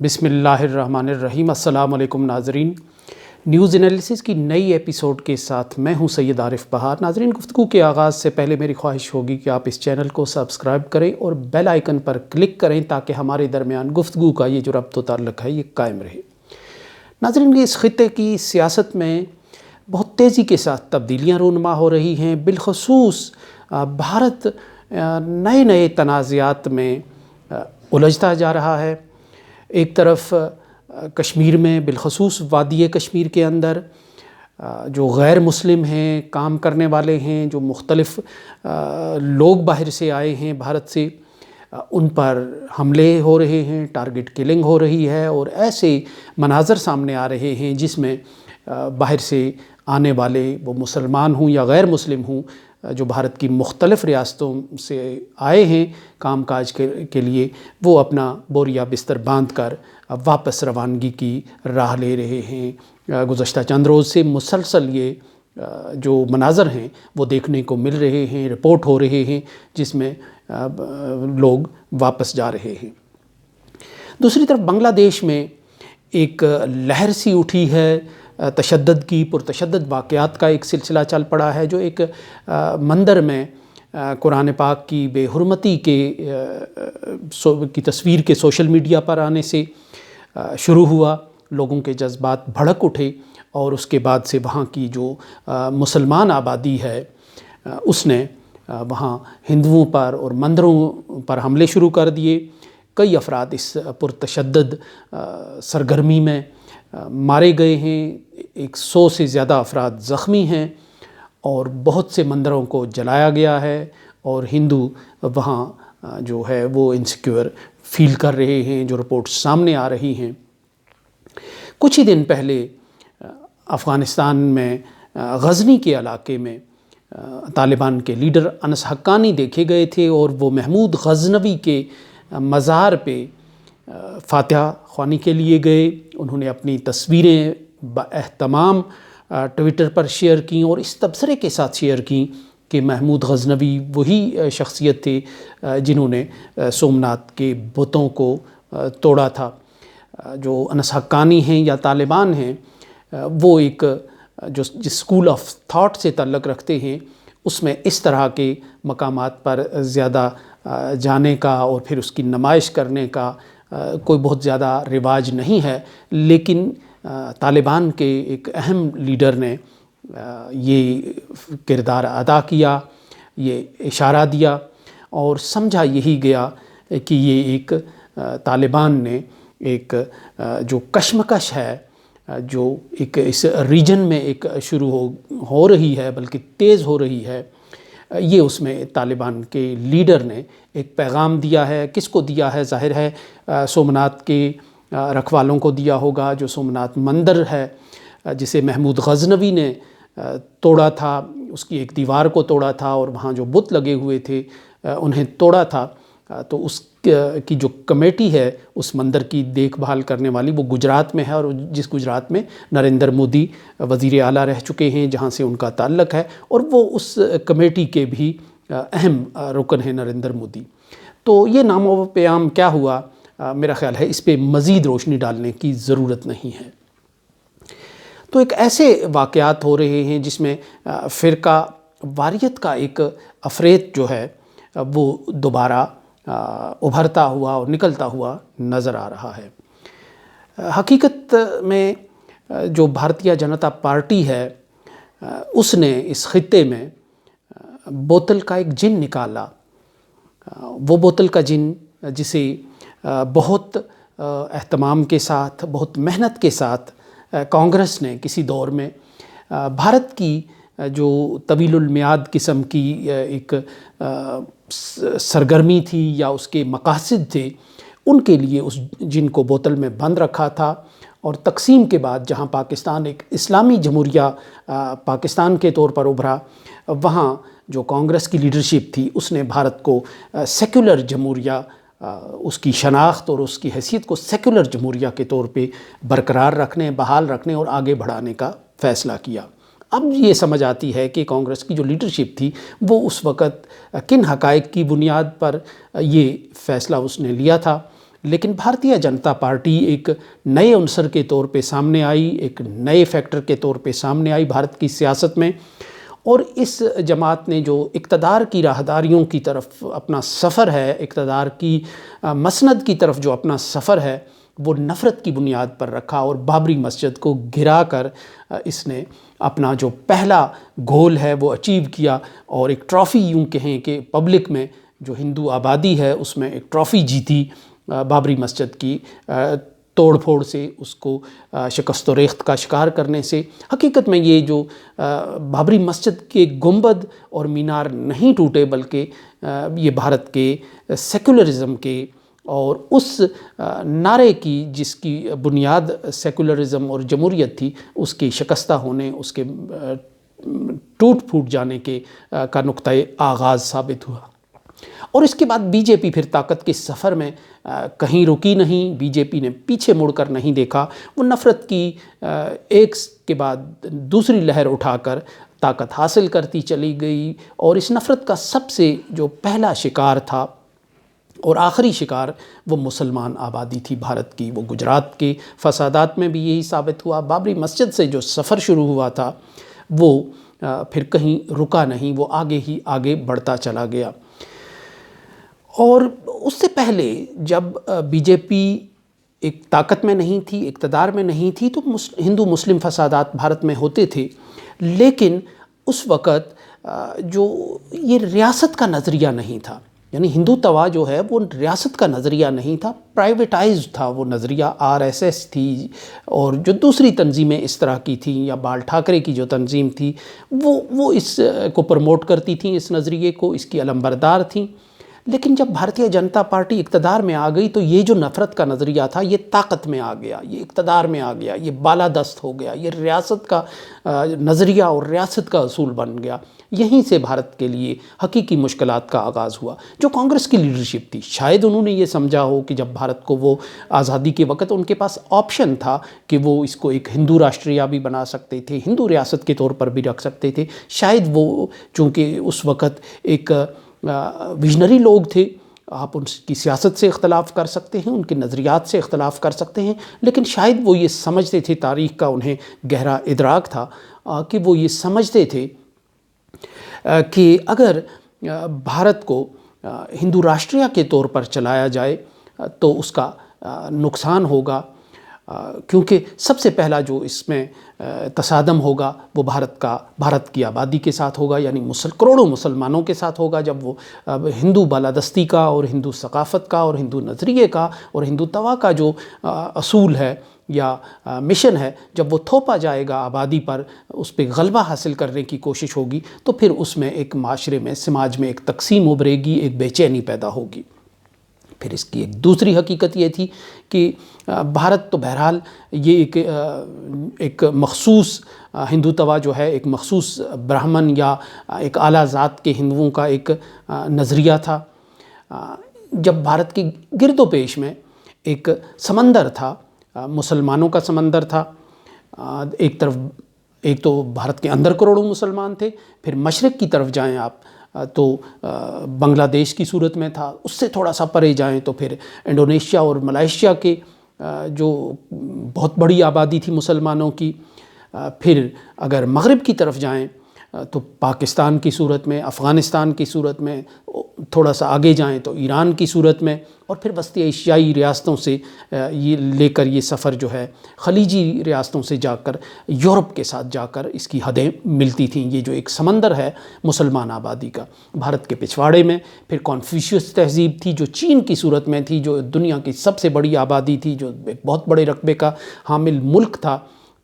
بسم اللہ الرحمن الرحیم۔ السلام علیکم ناظرین، نیوز انالیسس کی نئی ایپیسوڈ کے ساتھ میں ہوں سید عارف بہار۔ ناظرین، گفتگو کے آغاز سے پہلے میری خواہش ہوگی کہ آپ اس چینل کو سبسکرائب کریں اور بیل آئیکن پر کلک کریں تاکہ ہمارے درمیان گفتگو کا یہ جو ربط و تعلق ہے یہ قائم رہے۔ ناظرین، اس خطے کی سیاست میں بہت تیزی کے ساتھ تبدیلیاں رونما ہو رہی ہیں، بالخصوص بھارت نئے نئے تنازعات میں الجھتا جا رہا ہے۔ ایک طرف کشمیر میں، بالخصوص وادی کشمیر کے اندر جو غیر مسلم ہیں، کام کرنے والے ہیں، جو مختلف لوگ باہر سے آئے ہیں بھارت سے، ان پر حملے ہو رہے ہیں، ٹارگٹ کلنگ ہو رہی ہے، اور ایسے مناظر سامنے آ رہے ہیں جس میں باہر سے آنے والے وہ مسلمان ہوں یا غیر مسلم ہوں، جو بھارت کی مختلف ریاستوں سے آئے ہیں کام کاج کے لیے، وہ اپنا بوریا بستر باندھ کر واپس روانگی کی راہ لے رہے ہیں۔ گزشتہ چند روز سے مسلسل یہ جو مناظر ہیں وہ دیکھنے کو مل رہے ہیں، رپورٹ ہو رہے ہیں، جس میں لوگ واپس جا رہے ہیں۔ دوسری طرف بنگلہ دیش میں ایک لہر سی اٹھی ہے، تشدد کی، پرتشدد واقعات کا ایک سلسلہ چل پڑا ہے، جو ایک مندر میں قرآن پاک کی بے حرمتی کی تصویر کے سوشل میڈیا پر آنے سے شروع ہوا۔ لوگوں کے جذبات بھڑک اٹھے اور اس کے بعد سے وہاں کی جو مسلمان آبادی ہے اس نے وہاں ہندوؤں پر اور مندروں پر حملے شروع کر دیے۔ کئی افراد اس پرتشدد سرگرمی میں مارے گئے ہیں، 100 سے زیادہ افراد زخمی ہیں، اور بہت سے مندروں کو جلایا گیا ہے، اور ہندو وہاں جو ہے وہ انسیکیور فیل کر رہے ہیں، جو رپورٹس سامنے آ رہی ہیں۔ کچھ ہی دن پہلے افغانستان میں غزنی کے علاقے میں طالبان کے لیڈر انس حقانی دیکھے گئے تھے، اور وہ محمود غزنوی کے مزار پہ فاتحہ خوانی کے لیے گئے۔ انہوں نے اپنی تصویریں باہتمام ٹویٹر پر شیئر کیں اور اس تبصرے کے ساتھ شیئر کیں کہ محمود غزنوی وہی شخصیت تھے جنہوں نے سومناتھ کے بتوں کو توڑا تھا۔ جو انس حقانی ہیں یا طالبان ہیں، وہ ایک جو جس اسکول آف تھاٹ سے تعلق رکھتے ہیں، اس میں اس طرح کے مقامات پر زیادہ جانے کا اور پھر اس کی نمائش کرنے کا کوئی بہت زیادہ رواج نہیں ہے، لیکن طالبان کے ایک اہم لیڈر نے یہ کردار ادا کیا، یہ اشارہ دیا، اور سمجھا یہی گیا کہ یہ ایک طالبان نے ایک جو کشمکش ہے، جو ایک اس ریجن میں ایک شروع ہو رہی ہے، بلکہ تیز ہو رہی ہے، یہ اس میں طالبان کے لیڈر نے ایک پیغام دیا ہے۔ کس کو دیا ہے؟ ظاہر ہے سومناتھ کے رکھوالوں کو دیا ہوگا۔ جو سومناتھ مندر ہے جسے محمود غزنوی نے توڑا تھا، اس کی ایک دیوار کو توڑا تھا اور وہاں جو بت لگے ہوئے تھے انہیں توڑا تھا، تو اس کی جو کمیٹی ہے اس مندر کی دیکھ بھال کرنے والی، وہ گجرات میں ہے، اور جس گجرات میں نریندر مودی وزیر اعلیٰ رہ چکے ہیں، جہاں سے ان کا تعلق ہے، اور وہ اس کمیٹی کے بھی اہم رکن ہیں نریندر مودی۔ تو یہ نام و پیام کیا ہوا؟ میرا خیال ہے اس پہ مزید روشنی ڈالنے کی ضرورت نہیں ہے۔ تو ایک ایسے واقعات ہو رہے ہیں جس میں فرقہ واریت کا ایک افریت جو ہے وہ دوبارہ ابھرتا ہوا اور نکلتا ہوا نظر آ رہا ہے۔ حقیقت میں جو بھارتیہ جنتا پارٹی ہے اس نے اس خطے میں بوتل کا ایک جن نکالا۔ وہ بوتل کا جن جسے بہت اہتمام کے ساتھ، بہت محنت کے ساتھ کانگریس نے کسی دور میں بھارت کی جو طویل المیعاد قسم کی ایک سرگرمی تھی یا اس کے مقاصد تھے، ان کے لیے اس جن کو بوتل میں بند رکھا تھا، اور تقسیم کے بعد جہاں پاکستان ایک اسلامی جمہوریہ پاکستان کے طور پر ابھرا، وہاں جو کانگریس کی لیڈرشپ تھی اس نے بھارت کو سیکولر جمہوریہ، اس کی شناخت اور اس کی حیثیت کو سیکولر جمہوریہ کے طور پہ برقرار رکھنے، بحال رکھنے اور آگے بڑھانے کا فیصلہ کیا۔ اب یہ سمجھ آتی ہے کہ کانگریس کی جو لیڈرشپ تھی وہ اس وقت کن حقائق کی بنیاد پر یہ فیصلہ اس نے لیا تھا۔ لیکن بھارتیہ جنتا پارٹی ایک نئے عنصر کے طور پہ سامنے آئی، ایک نئے فیکٹر کے طور پہ سامنے آئی بھارت کی سیاست میں، اور اس جماعت نے جو اقتدار کی راہداریوں کی طرف اپنا سفر ہے، اقتدار کی مسند کی طرف جو اپنا سفر ہے، وہ نفرت کی بنیاد پر رکھا، اور بابری مسجد کو گرا کر اس نے اپنا جو پہلا گول ہے وہ اچیو کیا، اور ایک ٹرافی یوں کہیں کہ پبلک میں جو ہندو آبادی ہے اس میں ایک ٹرافی جیتی بابری مسجد کی توڑ پھوڑ سے، اس کو شکست و ریخت کا شکار کرنے سے۔ حقیقت میں یہ جو بابری مسجد کے گنبد اور مینار نہیں ٹوٹے، بلکہ یہ بھارت کے سیکولرزم کے اور اس نعرے کی جس کی بنیاد سیکولرزم اور جمہوریت تھی، اس کے شکستہ ہونے، اس کے ٹوٹ پھوٹ جانے کے کا نقطۂ آغاز ثابت ہوا۔ اور اس کے بعد بی جے پی پھر طاقت کے سفر میں کہیں رکی نہیں، بی جے پی نے پیچھے مڑ کر نہیں دیکھا، وہ نفرت کی ایک کے بعد دوسری لہر اٹھا کر طاقت حاصل کرتی چلی گئی، اور اس نفرت کا سب سے جو پہلا شکار تھا اور آخری شکار وہ مسلمان آبادی تھی بھارت کی۔ وہ گجرات کے فسادات میں بھی یہی ثابت ہوا۔ بابری مسجد سے جو سفر شروع ہوا تھا وہ پھر کہیں رکا نہیں، وہ آگے ہی آگے بڑھتا چلا گیا۔ اور اس سے پہلے جب بی جے پی ایک طاقت میں نہیں تھی، اقتدار میں نہیں تھی، تو ہندو مسلم فسادات بھارت میں ہوتے تھے، لیکن اس وقت جو یہ ریاست کا نظریہ نہیں تھا، یعنی ہندوتوا جو ہے وہ ریاست کا نظریہ نہیں تھا، پرائیویٹائزڈ تھا وہ نظریہ۔ آر ایس ایس تھی اور جو دوسری تنظیمیں اس طرح کی تھیں، یا بال ٹھاکرے کی جو تنظیم تھی، وہ اس کو پروموٹ کرتی تھیں، اس نظریے کو، اس کی علمبردار تھیں۔ لیکن جب بھارتیہ جنتا پارٹی اقتدار میں آ گئی تو یہ جو نفرت کا نظریہ تھا یہ طاقت میں آ گیا، یہ اقتدار میں آ گیا، یہ بالادست ہو گیا، یہ ریاست کا نظریہ اور ریاست کا اصول بن گیا۔ یہیں سے بھارت کے لیے حقیقی مشکلات کا آغاز ہوا۔ جو کانگریس کی لیڈرشپ تھی، شاید انہوں نے یہ سمجھا ہو کہ جب بھارت کو وہ آزادی کے وقت ان کے پاس آپشن تھا کہ وہ اس کو ایک ہندو راشٹریہ بھی بنا سکتے تھے، ہندو ریاست کے طور پر بھی رکھ سکتے تھے، شاید وہ چونکہ اس وقت ایک ویژنری لوگ تھے، آپ ان کی سیاست سے اختلاف کر سکتے ہیں، ان کے نظریات سے اختلاف کر سکتے ہیں، لیکن شاید وہ یہ سمجھتے تھے، تاریخ کا انہیں گہرا ادراک تھا کہ وہ یہ سمجھتے تھے کہ اگر بھارت کو ہندو راشٹریہ کے طور پر چلایا جائے تو اس کا نقصان ہوگا، کیونکہ سب سے پہلا جو اس میں تصادم ہوگا وہ بھارت کی آبادی کے ساتھ ہوگا، یعنی کروڑوں مسلمانوں کے ساتھ ہوگا۔ جب وہ ہندو بالادستی کا اور ہندو ثقافت کا اور ہندو نظریے کا اور ہندوتوا کا جو اصول ہے یا مشن ہے، جب وہ تھوپا جائے گا آبادی پر، اس پہ غلبہ حاصل کرنے کی کوشش ہوگی، تو پھر اس میں ایک معاشرے میں، سماج میں ایک تقسیم ابھرے گی، ایک بے چینی پیدا ہوگی۔ پھر اس کی ایک دوسری حقیقت یہ تھی کہ بھارت تو بہرحال یہ ایک مخصوص ہندوتوا جو ہے، ایک مخصوص برہمن یا ایک اعلیٰ ذات کے ہندوؤں کا ایک نظریہ تھا۔ جب بھارت کے گرد و پیش میں ایک سمندر تھا، مسلمانوں کا سمندر تھا، ایک تو بھارت کے اندر کروڑوں مسلمان تھے، پھر مشرق کی طرف جائیں آپ تو بنگلہ دیش کی صورت میں تھا، اس سے تھوڑا سا پرے جائیں تو پھر انڈونیشیا اور ملائیشیا کے جو بہت بڑی آبادی تھی مسلمانوں کی، پھر اگر مغرب کی طرف جائیں تو پاکستان کی صورت میں، افغانستان کی صورت میں، تھوڑا سا آگے جائیں تو ایران کی صورت میں، اور پھر وسطی ایشیائی ریاستوں سے یہ لے کر یہ سفر جو ہے خلیجی ریاستوں سے جا کر یورپ کے ساتھ جا کر اس کی حدیں ملتی تھیں۔ یہ جو ایک سمندر ہے مسلمان آبادی کا، بھارت کے پچھواڑے میں پھر کنفیوشیس تہذیب تھی جو چین کی صورت میں تھی، جو دنیا کی سب سے بڑی آبادی تھی، جو ایک بہت بڑے رقبے کا حامل ملک تھا،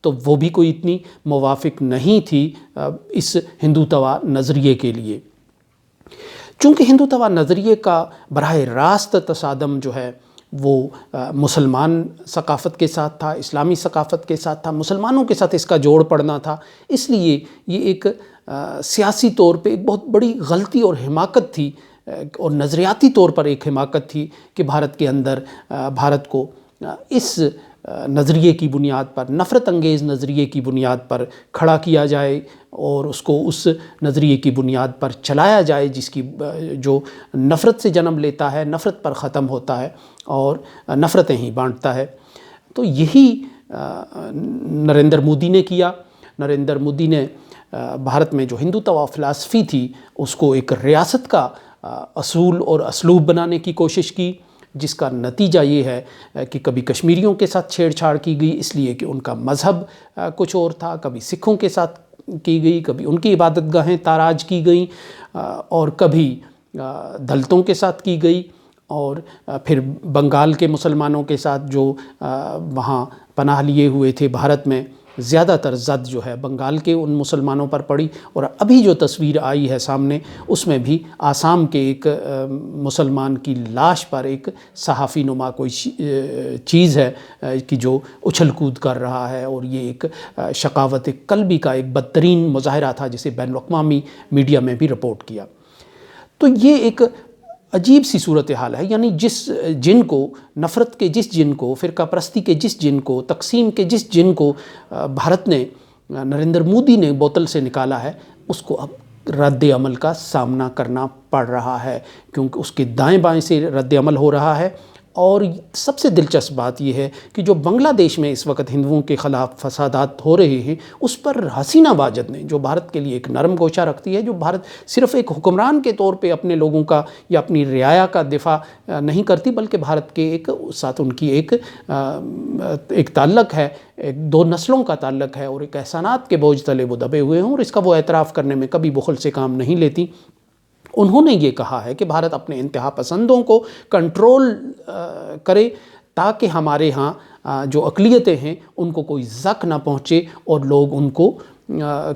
تو وہ بھی کوئی اتنی موافق نہیں تھی اس ہندوتوا نظریے کے لیے۔ چونکہ ہندوتوا نظریے کا براہ راست تصادم جو ہے وہ مسلمان ثقافت کے ساتھ تھا، اسلامی ثقافت کے ساتھ تھا، مسلمانوں کے ساتھ اس کا جوڑ پڑنا تھا، اس لیے یہ ایک سیاسی طور پہ ایک بہت بڑی غلطی اور حماقت تھی، اور نظریاتی طور پر ایک حماقت تھی کہ بھارت کے اندر بھارت کو اس نظریے کی بنیاد پر، نفرت انگیز نظریے کی بنیاد پر کھڑا کیا جائے اور اس کو اس نظریے کی بنیاد پر چلایا جائے جس کی جو نفرت سے جنم لیتا ہے، نفرت پر ختم ہوتا ہے اور نفرتیں ہی بانٹتا ہے۔ تو یہی نریندر مودی نے کیا۔ نریندر مودی نے بھارت میں جو ہندوتوا فلسفی تھی اس کو ایک ریاست کا اصول اور اسلوب بنانے کی کوشش کی، جس کا نتیجہ یہ ہے کہ کبھی کشمیریوں کے ساتھ چھیڑ چھاڑ کی گئی اس لیے کہ ان کا مذہب کچھ اور تھا، کبھی سکھوں کے ساتھ کی گئی، کبھی ان کی عبادت گاہیں تاراج کی گئیں، اور کبھی دلتوں کے ساتھ کی گئی، اور پھر بنگال کے مسلمانوں کے ساتھ جو وہاں پناہ لیے ہوئے تھے بھارت میں، زیادہ تر زد جو ہے بنگال کے ان مسلمانوں پر پڑی۔ اور ابھی جو تصویر آئی ہے سامنے اس میں بھی آسام کے ایک مسلمان کی لاش پر ایک صحافی نما کوئی چیز ہے کہ جو اچھل کود کر رہا ہے، اور یہ ایک شقاوت قلبی کا ایک بدترین مظاہرہ تھا جسے بین الاقوامی میڈیا میں بھی رپورٹ کیا۔ تو یہ ایک عجیب سی صورتحال ہے، یعنی جس جن کو، نفرت کے جس جن کو، فرقہ پرستی کے جس جن کو، تقسیم کے جس جن کو بھارت نے، نریندر مودی نے بوتل سے نکالا ہے، اس کو اب رد عمل کا سامنا کرنا پڑ رہا ہے، کیونکہ اس کے دائیں بائیں سے رد عمل ہو رہا ہے۔ اور سب سے دلچسپ بات یہ ہے کہ جو بنگلہ دیش میں اس وقت ہندوؤں کے خلاف فسادات ہو رہے ہیں، اس پر حسینہ واجد نے، جو بھارت کے لیے ایک نرم گوشہ رکھتی ہے، جو بھارت صرف ایک حکمران کے طور پہ اپنے لوگوں کا یا اپنی رعایا کا دفاع نہیں کرتی، بلکہ بھارت کے ایک ساتھ ان کی ایک تعلق ہے، ایک دو نسلوں کا تعلق ہے، اور ایک احسانات کے بوجھ تلے وہ دبے ہوئے ہیں، اور اس کا وہ اعتراف کرنے میں کبھی بخل سے کام نہیں لیتی۔ انہوں نے یہ کہا ہے کہ بھارت اپنے انتہا پسندوں کو کنٹرول کرے تاکہ ہمارے ہاں جو اقلیتیں ہیں ان کو کوئی زک نہ پہنچے اور لوگ ان کو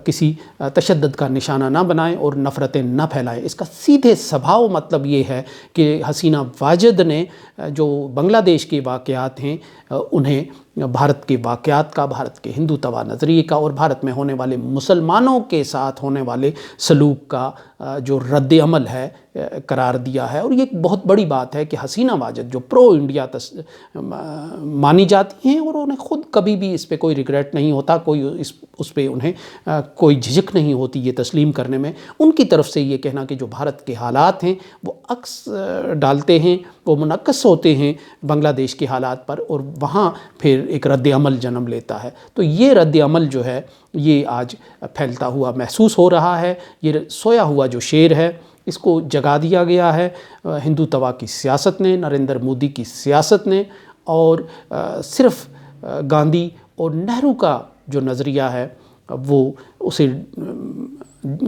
کسی تشدد کا نشانہ نہ بنائیں اور نفرتیں نہ پھیلائیں۔ اس کا سیدھے سبھاؤ مطلب یہ ہے کہ حسینہ واجد نے جو بنگلہ دیش کے واقعات ہیں انہیں بھارت کے واقعات کا، بھارت کے ہندوتوا نظریے کا، اور بھارت میں ہونے والے مسلمانوں کے ساتھ ہونے والے سلوک کا جو رد عمل ہے قرار دیا ہے۔ اور یہ ایک بہت بڑی بات ہے کہ حسینہ واجد جو پرو انڈیا مانی جاتی ہیں، اور انہیں خود کبھی بھی اس پہ کوئی ریگریٹ نہیں ہوتا، کوئی اس پہ انہیں کوئی جھجک نہیں ہوتی یہ تسلیم کرنے میں، ان کی طرف سے یہ کہنا کہ جو بھارت کے حالات ہیں وہ عکس ڈالتے ہیں، وہ منعکس ہوتے ہیں بنگلہ دیش کے حالات پر، اور وہاں پھر ایک رد عمل جنم لیتا ہے۔ تو یہ رد عمل جو ہے یہ آج پھیلتا ہوا محسوس ہو رہا ہے۔ یہ سویا ہوا جو شیر ہے اس کو جگا دیا گیا ہے ہندوتوا کی سیاست نے، نریندر مودی کی سیاست نے، اور صرف گاندھی اور نہرو کا جو نظریہ ہے وہ اسے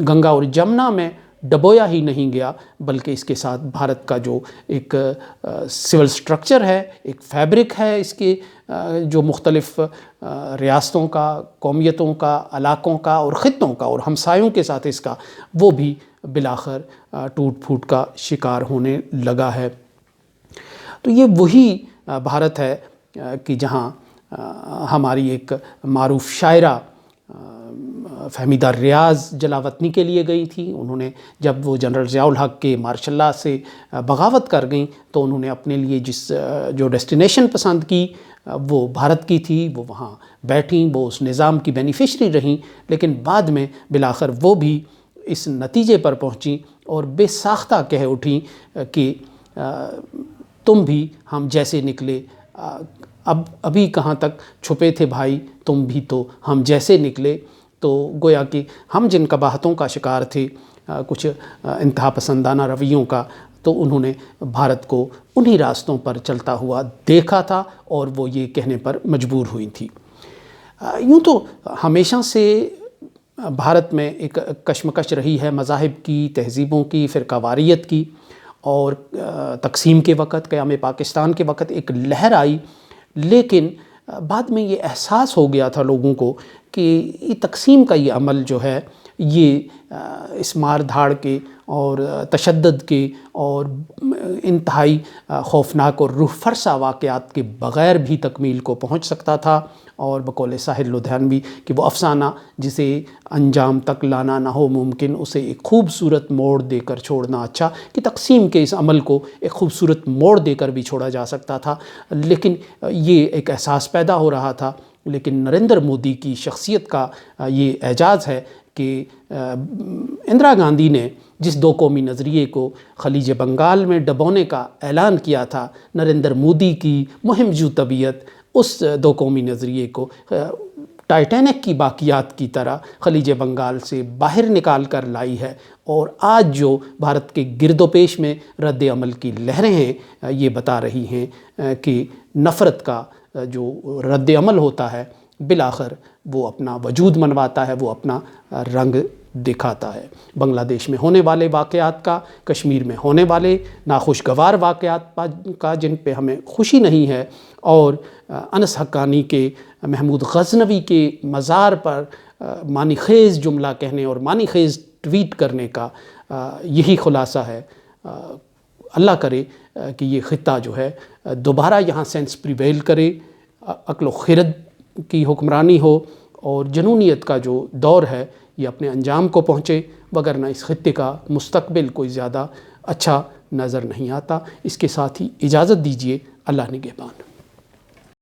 گنگا اور جمنا میں ڈبویا ہی نہیں گیا، بلکہ اس کے ساتھ بھارت کا جو ایک سول سٹرکچر ہے، ایک فیبرک ہے اس کے جو مختلف ریاستوں کا، قومیتوں کا، علاقوں کا اور خطوں کا اور ہمسایوں کے ساتھ اس کا، وہ بھی بالآخر ٹوٹ پھوٹ کا شکار ہونے لگا ہے۔ تو یہ وہی بھارت ہے کہ جہاں ہماری ایک معروف شاعرہ فہمیدہ ریاض جلاوطنی کے لیے گئی تھی، انہوں نے جب وہ جنرل ضیاء الحق کے مارشل لا سے بغاوت کر گئیں تو انہوں نے اپنے لیے جو ڈیسٹینیشن پسند کی وہ بھارت کی تھی، وہ وہاں بیٹھیں، وہ اس نظام کی بینیفیشری رہیں، لیکن بعد میں بالآخر وہ بھی اس نتیجے پر پہنچیں اور بے ساختہ کہہ اٹھیں کہ تم بھی ہم جیسے نکلے، ابھی کہاں تک چھپے تھے بھائی، تم بھی تو ہم جیسے نکلے۔ تو گویا کہ ہم جن قباحتوں کا شکار تھے، کچھ انتہا پسندانہ رویوں کا، تو انہوں نے بھارت کو انہی راستوں پر چلتا ہوا دیکھا تھا اور وہ یہ کہنے پر مجبور ہوئی تھی۔ یوں تو ہمیشہ سے بھارت میں ایک کشمکش رہی ہے مذاہب کی، تہذیبوں کی، فرقہ واریت کی، اور تقسیم کے وقت، قیام پاکستان کے وقت ایک لہر آئی، لیکن بعد میں یہ احساس ہو گیا تھا لوگوں کو کہ یہ تقسیم کا یہ عمل جو ہے یہ اس مار دھاڑ کے اور تشدد کے اور انتہائی خوفناک اور روح فرسا واقعات کے بغیر بھی تکمیل کو پہنچ سکتا تھا، اور بقول ساحر لدھیانوی کہ وہ افسانہ جسے انجام تک لانا نہ ہو ممکن، اسے ایک خوبصورت موڑ دے کر چھوڑنا اچھا، کہ تقسیم کے اس عمل کو ایک خوبصورت موڑ دے کر بھی چھوڑا جا سکتا تھا، لیکن یہ ایک احساس پیدا ہو رہا تھا۔ لیکن نریندر مودی کی شخصیت کا یہ اعجاز ہے کہ اندرا گاندھی نے جس دو قومی نظریے کو خلیج بنگال میں ڈبونے کا اعلان کیا تھا، نریندر مودی کی مہم جو طبیعت اس دو قومی نظریے کو ٹائٹینک کی باقیات کی طرح خلیج بنگال سے باہر نکال کر لائی ہے، اور آج جو بھارت کے گرد و پیش میں رد عمل کی لہریں ہیں یہ بتا رہی ہیں کہ نفرت کا جو رد عمل ہوتا ہے بالآخر وہ اپنا وجود منواتا ہے، وہ اپنا رنگ دکھاتا ہے۔ بنگلہ دیش میں ہونے والے واقعات کا، کشمیر میں ہونے والے ناخوشگوار واقعات کا جن پہ ہمیں خوشی نہیں ہے، اور انس حقانی کے محمود غزنوی کے مزار پر معنی خیز جملہ کہنے اور معنی خیز ٹویٹ کرنے کا یہی خلاصہ ہے۔ اللہ کرے کہ یہ خطہ جو ہے دوبارہ یہاں سینس پریویل کرے، عقل و خرد کی حکمرانی ہو، اور جنونیت کا جو دور ہے یہ اپنے انجام کو پہنچے، وگرنہ اس خطے کا مستقبل کوئی زیادہ اچھا نظر نہیں آتا۔ اس کے ساتھ ہی اجازت دیجیے، اللہ نگہبان۔